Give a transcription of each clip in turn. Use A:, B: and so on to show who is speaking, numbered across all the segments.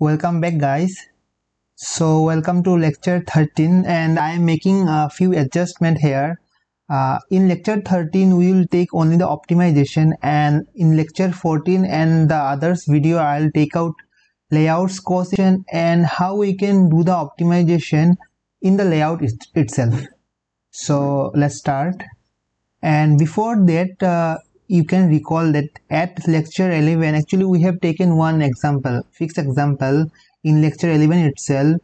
A: Welcome back, guys. So welcome to lecture 13, and I am making a few adjustments here. In lecture 13 we will take only the optimization, and in lecture 14 and the others video I'll take out layouts, coefficient, and how we can do the optimization in the layout itself. So let's start. And before that, you can recall that at lecture 11 actually we have taken one example, fixed example in lecture 11 itself.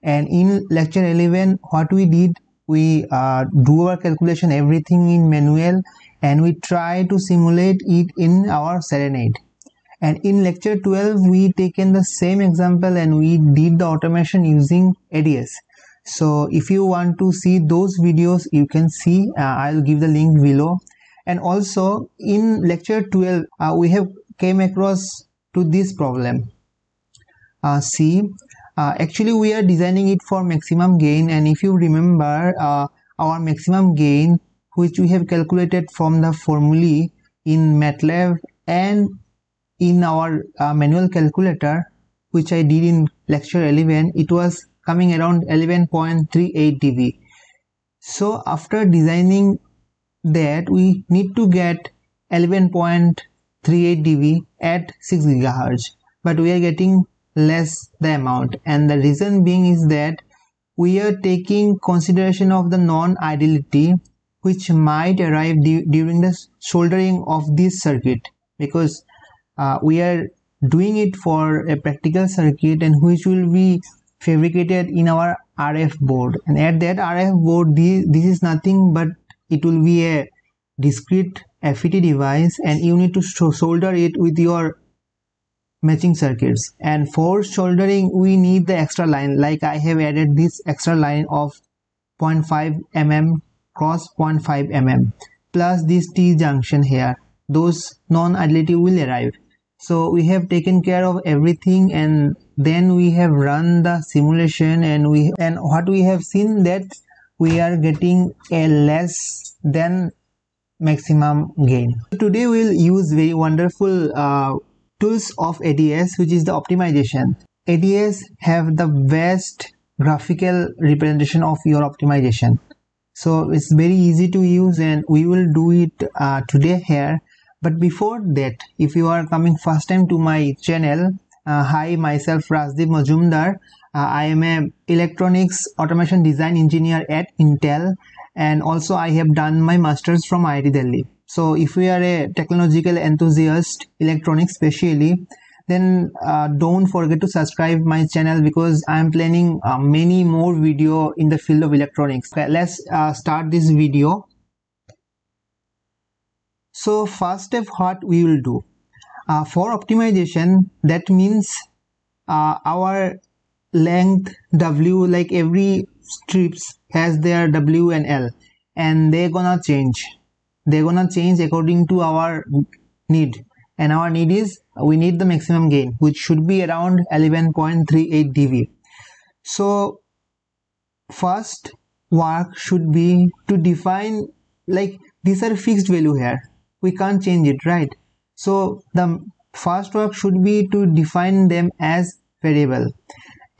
A: And in lecture 11 what we did, we do our calculation, everything in manual, and we try to simulate it in our serenade. And in lecture 12 we taken the same example and we did the automation using ADS. So if you want to see those videos, you can see, I'll give the link below. And also in lecture 12 we have came across to this problem. Actually we are designing it for maximum gain, and if you remember our maximum gain, which we have calculated from the formulae in Matlab and in our manual calculator, which I did in lecture 11, it was coming around 11.38 dB. So after designing that, we need to get 11.38 dB at 6 GHz, but we are getting less the amount, and the reason being is that we are taking consideration of the non-ideality which might arrive during the soldering of this circuit, because we are doing it for a practical circuit and which will be fabricated in our RF board. And at that RF board, this is nothing but it will be a discrete FET device, and you need to solder it with your matching circuits. And for soldering we need the extra line, like I have added this extra line of 0.5 mm cross 0.5 mm plus this T junction here. Those non-ideality will arrive. So we have taken care of everything, and then we have run the simulation, and what we have seen that we are getting a less than maximum gain. Today we'll use very wonderful tools of ADS, which is the optimization. ADS have the best graphical representation of your optimization, so it's very easy to use, and we will do it today here. But before that, if you are coming first time to my channel, hi, myself Rajdeep Majumdar. I am a electronics automation design engineer at Intel, and also I have done my masters from IIT Delhi. So if you are a technological enthusiast, electronics especially, then don't forget to subscribe my channel, because I am planning many more video in the field of electronics. Okay, let's start this video. So first step, what we will do for optimization, that means our length W, like every strips has their W and L, and they're gonna change according to our need, and our need is we need the maximum gain, which should be around 11.38 dB. So first work should be to define, like these are fixed value here, we can't change it, right? So the first work should be to define them as variable,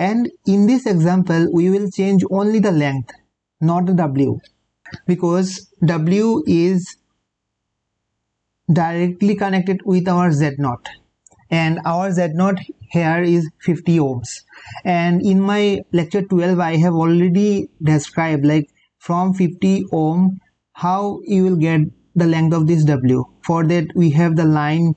A: and in this example we will change only the length, not the W, because W is directly connected with our Z0, and our Z0 here is 50 ohms. And in my lecture 12 I have already described, like from 50 ohm how you will get the length of this W. For that we have the line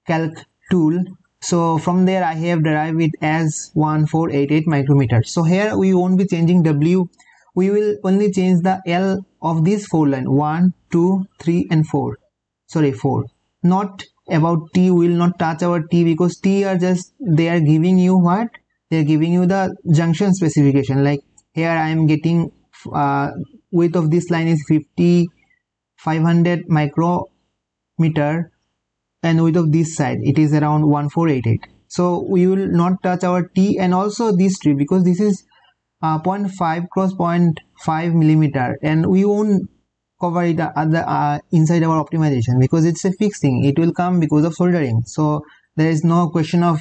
A: calc tool, so from there I have derived it as 1488 micrometers. So here we won't be changing W, we will only change the L of this 4 line, 1, 2, 3 and 4. Sorry, 4. Not about T, we will not touch our T, because T are just, they are giving you what? They are giving you the junction specification. Like here I am getting width of this line is 500 micrometer, and width of this side it is around 1488. So we will not touch our T, and also this tree, because this is 0.5 cross 0.5 millimeter, and we won't cover it inside our optimization, because it's a fixed thing, it will come because of soldering. So there is no question of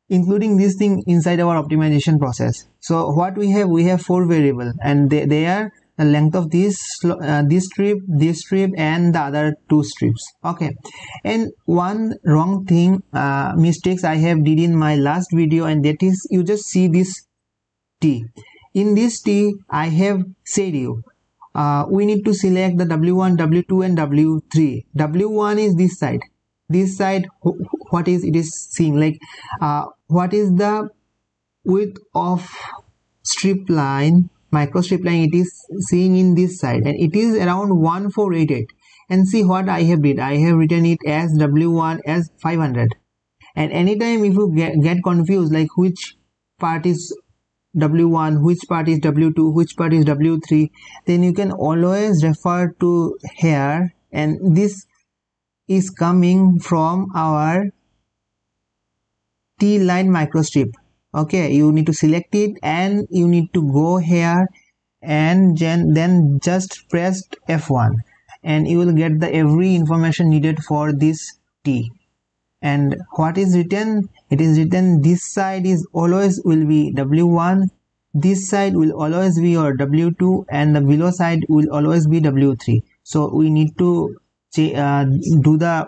A: including this thing inside our optimization process. So what we have 4 variables, and they are the length of this strip and the other 2 strips. Okay, and one wrong thing, mistakes I have did in my last video, and that is, you just see this T. In this T, I have said you we need to select the W1, W2 and W3. W1 is this side. This side, what is it is seeing, like what is the width of strip line, micro strip line, it is seeing in this side, and it is around 1488. And see what I have did, I have written it as W1 as 500. And anytime if you get confused, like which part is W1, which part is W2, which part is W3, then you can always refer to here, and this is coming from our T line microstrip. Okay, you need to select it and you need to go here and then just press F1 and you will get the every information needed for this T. And what is written, it is written this side is always will be W1, this side will always be your W2, and the below side will always be W3. So we need to do the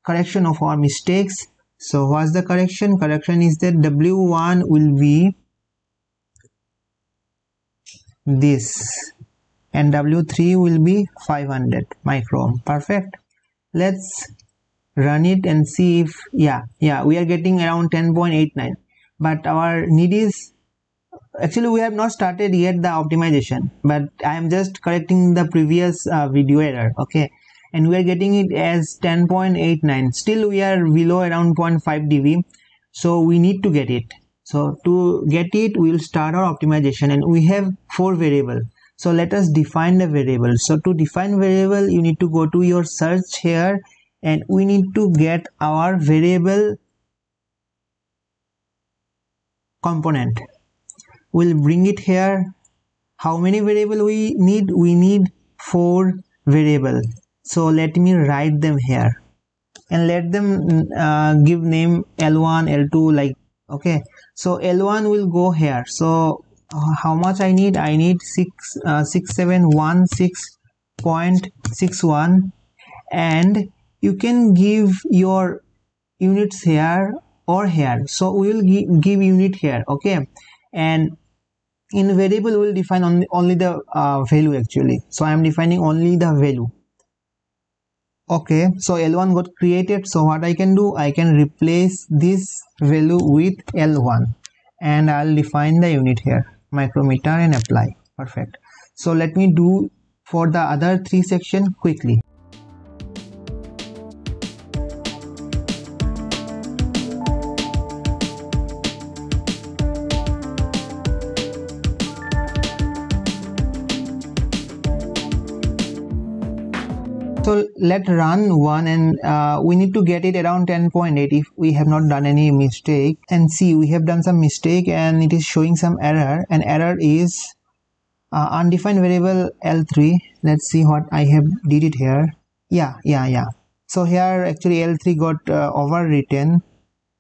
A: correction of our mistakes. So what's the correction? Correction is that W1 will be this and W3 will be 500 micron. Perfect. Let's run it and see if yeah we are getting around 10.89, but our need is, actually we have not started yet the optimization, but I am just correcting the previous video error. Okay, and we are getting it as 10.89. still we are below around 0.5 dB, so we need to get it. So to get it, we will start our optimization, and we have 4 variables. So let us define the variable. So to define variable, you need to go to your search here, and we need to get our variable component. We'll bring it here. How many variable we need? We need 4 variable. So let me write them here and let them give name L1, L2, like, okay. So L1 will go here. So how much I need? I need 6716.61, and you can give your units here or here. So we will give unit here. Okay, and in variable we will define only the value actually. So I am defining only the value. Okay, so L1 got created. So what I can do, I can replace this value with L1 and I'll define the unit here, micrometer, and apply. Perfect. So let me do for the other 3 section quickly. So let's run one, and we need to get it around 10.8 if we have not done any mistake. And see, we have done some mistake and it is showing some error, and error is undefined variable L3. Let's see what I have did it here. Yeah. So here actually L3 got overwritten.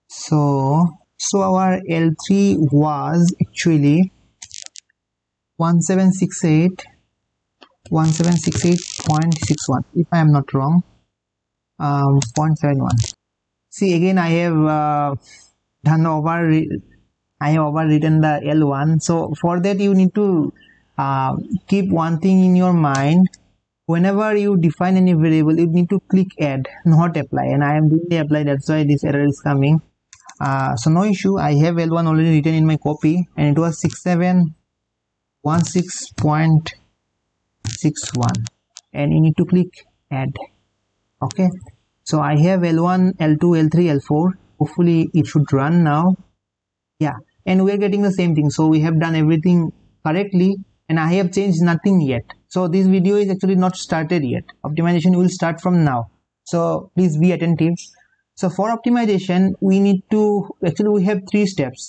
A: So our L3 was actually 1768.61 if I am not wrong, 0.71. See, again I have overwritten the L1. So for that you need to keep one thing in your mind. Whenever you define any variable, you need to click add, not apply, and I am doing the apply. That's why this error is coming. So no issue, I have L1 already written in my copy, and it was 6716.61, and you need to click add. Okay, so I have L1, L2, L3, L4. Hopefully it should run now. Yeah, and we are getting the same thing. So we have done everything correctly, and I have changed nothing yet. So this video is actually not started yet. Optimization will start from now, so please be attentive. So for optimization, we need to, actually we have 3 steps.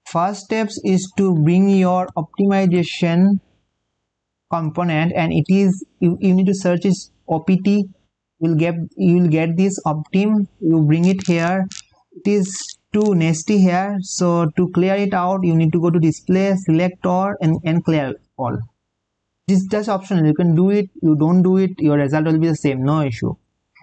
A: First steps is to bring your optimization component, and it is you need to search is opt. You will get this optim. You bring it here. It is too nasty here, so to clear it out you need to go to display, select all, and clear all. This is just optional. You can do it, you don't do it, your result will be the same, no issue.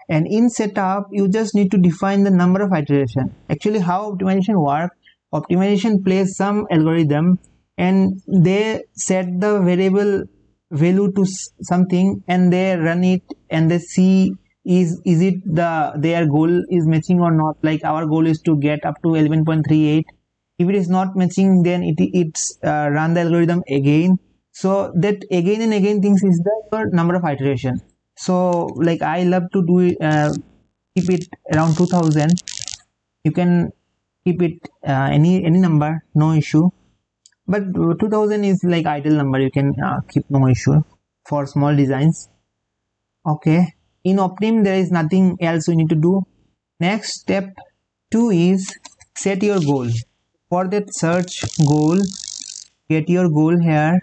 A: And in setup you just need to define the number of iteration. Actually, how optimization work, optimization plays some algorithm and they set the variable value to something and they run it and they see is it their goal is matching or not. Like our goal is to get up to 11.38. if it is not matching, then it's run the algorithm again. So that again and again things is the number of iteration. So like I love to do it, keep it around 2000. You can keep it any number, no issue, but 2000 is like ideal number. You can keep, no issue for small designs. Okay, in Optim there is nothing else we need to do. Next, step 2 is set your goal. For that, search goal, get your goal here,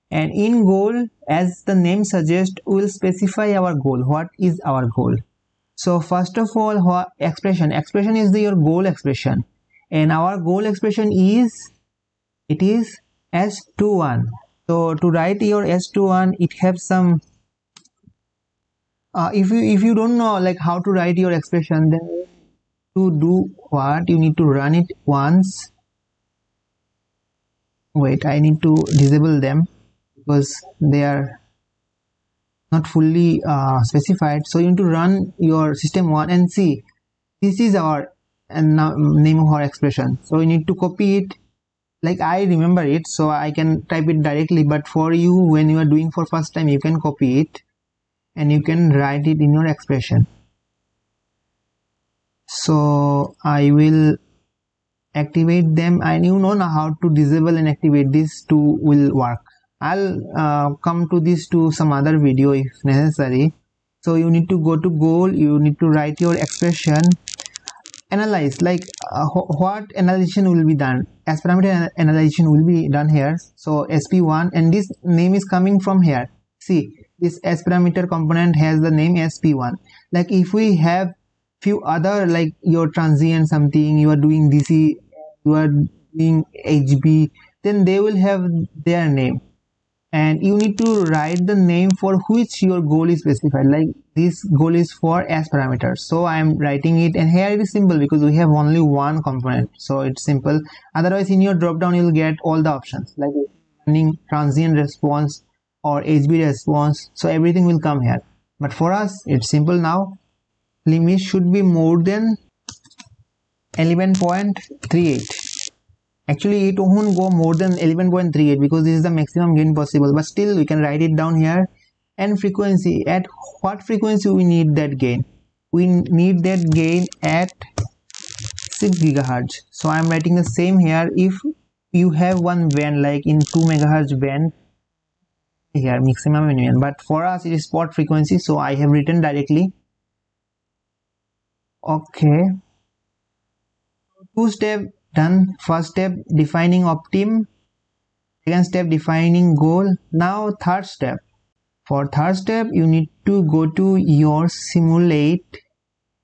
A: and in goal, as the name suggests, we will specify our goal. What is our goal? So first of all, expression is your goal expression, and our goal expression is, it is S21. So to write your S21, it has some if you don't know like how to write your expression, then to do what, you need to run it once. Wait, I need to disable them because they are not fully specified. So you need to run your system1 and see, this is our name of our expression. So you need to copy it. Like I remember it, so I can type it directly, but for you, when you are doing for first time, you can copy it and you can write it in your expression. So I will activate them, and you know now how to disable and activate. These two will work. I'll come to this to some other video if necessary. So you need to go to goal, you need to write your expression, analyze, like what analyzation will be done. As parameter analyzation will be done here. So SP1, and this name is coming from here. See, this S parameter component has the name SP1. Like if we have few other, like your transient something, you are doing DC, you are doing HB, then they will have their name, and you need to write the name for which your goal is specified. Like this goal is for S parameters, so I am writing it, and here it is simple because we have only one component, so it's simple. Otherwise in your drop down you will get all the options like running transient response or HB response, so everything will come here. But for us it's simple now. Limit should be more than 11.38. Actually it won't go more than 11.38 because this is the maximum gain possible, but still we can write it down here. And frequency, at what frequency we need that gain? We need that gain at 6 gigahertz. So I am writing the same here. If you have one band like in 2 megahertz band here, maximum and minimum, but for us it is spot frequency, so I have written directly. Okay, 2 step done. First step defining optim, second step defining goal. Now third step. For third step you need to go to your simulate,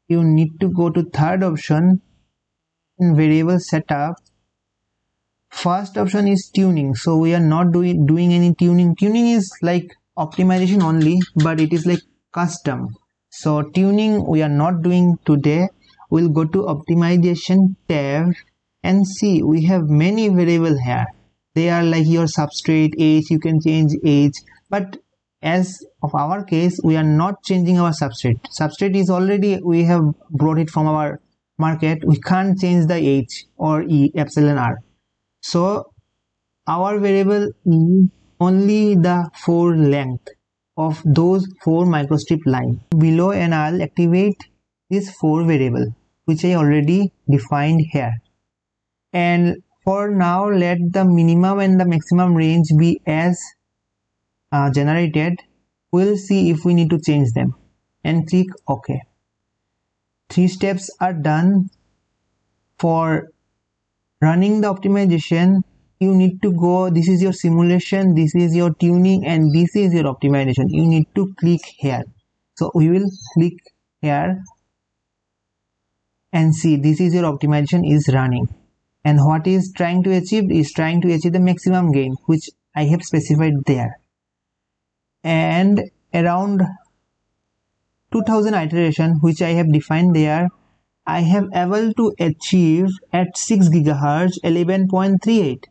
A: you need to go to third option in variable setup. First option is tuning, so we are not doing any tuning. Tuning is like optimization only, but it is like custom. So tuning we are not doing today. We'll go to optimization tab and see we have many variables here. They are like your substrate, age, you can change age, but as of our case we are not changing our substrate is already, we have brought it from our market. We can't change the H or E, epsilon R. So our variable is only the 4 length of those 4 microstrip line below, and I'll activate this 4 variable which I already defined here. And for now let the minimum and the maximum range be as generated. We'll see if we need to change them, and click OK. 3 steps are done. For running the optimization you need to go, this is your simulation, this is your tuning, and this is your optimization. You need to click here. So we will click here and see, this is your optimization is running, and what is trying to achieve is trying to achieve the maximum gain which I have specified there. And around 2000 iteration which I have defined there, I have able to achieve at 6 GHz 11.38.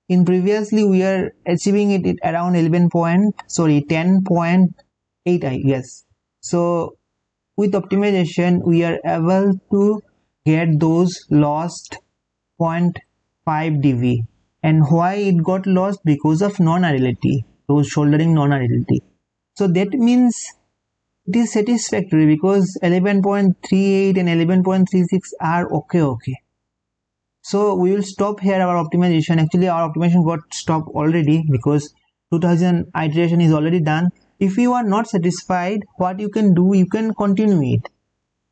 A: In previously we are achieving it at around 10.8, I guess. So with optimization we are able to get those lost 0.5 dB. And why it got lost? Because of non-ideality, those shouldering non-ideality. So that means it is satisfactory because 11.38 and 11.36 are okay. So we will stop here our optimization. Actually our optimization got stopped already because 2000 iteration is already done. If you are not satisfied, what you can do, you can continue it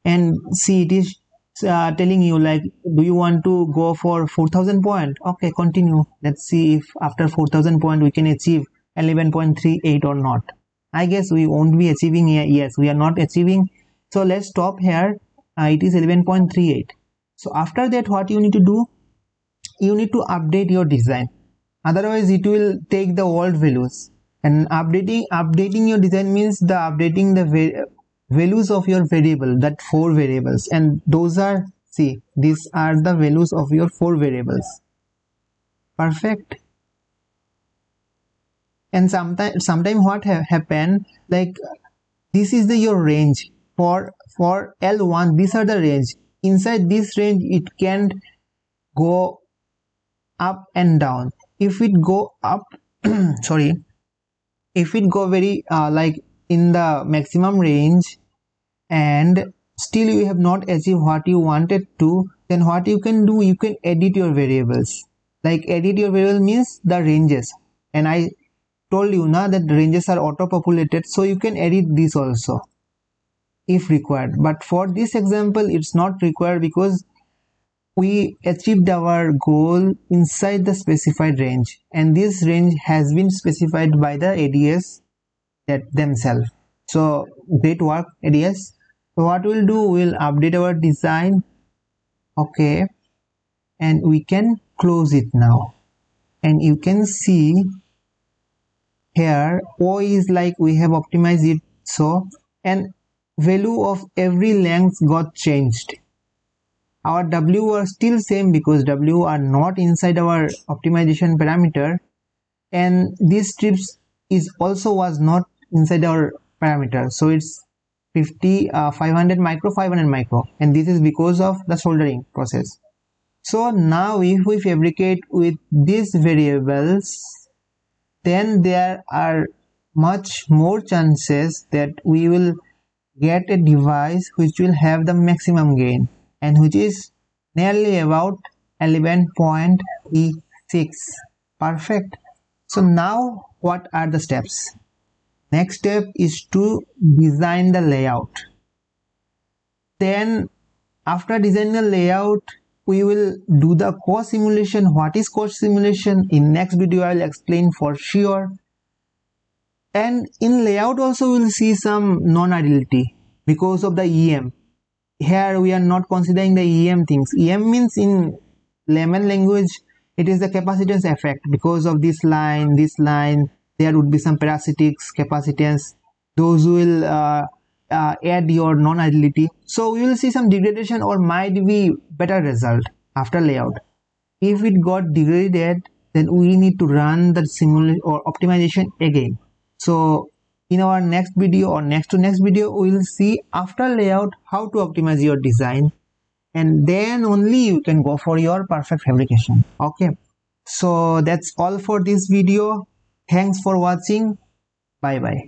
A: and see it is telling you like, do you want to go for 4000 point? Okay, continue. Let's see if after 4000 point we can achieve 11.38 or not. I guess we won't be achieving here. Yes, we are not achieving. So let's stop here. It is 11.38. So after that, what you need to do, you need to update your design. Otherwise it will take the old values. And updating your design means the updating the values of your variable, that 4 variables, and those are, see, these are the values of your 4 variables. Perfect. And sometimes what happen, like this is your range for L1. These are the range. Inside this range it can go up and down. If it go up sorry, if it go very like in the maximum range and still you have not achieved what you wanted to, then what you can do, you can edit your variables. Like edit your variable means the ranges, and I told you now that ranges are auto populated, so you can edit this also if required. But for this example it's not required because we achieved our goal inside the specified range, and this range has been specified by the ADS themselves. So great work ADS. So what we'll do, we'll update our design. Okay, and we can close it now, and you can see here O is like we have optimized it, so, and value of every length got changed. Our W are still same because W are not inside our optimization parameter, and these strips is also was not inside our parameter, so it's 50 500 micro 500 micro, and this is because of the soldering process. So now if we fabricate with these variables, then there are much more chances that we will get a device which will have the maximum gain, and which is nearly about 11.36. Perfect. So now what are the steps? Next step is to design the layout. Then after designing the layout, we will do the cost simulation. What is cost simulation? In next video I will explain for sure. And in layout also we will see some non-ideality because of the EM. Here we are not considering the EM things. EM means in layman language it is the capacitance effect. Because of this line, there would be some parasitics, capacitance. Those will add your non-ideality. So we will see some degradation or might be better result after layout. If it got degraded, then we need to run the simulation or optimization again. So in our next video or next to next video, we will see after layout how to optimize your design, and then only you can go for your perfect fabrication. Okay, so that's all for this video. Thanks for watching. Bye bye.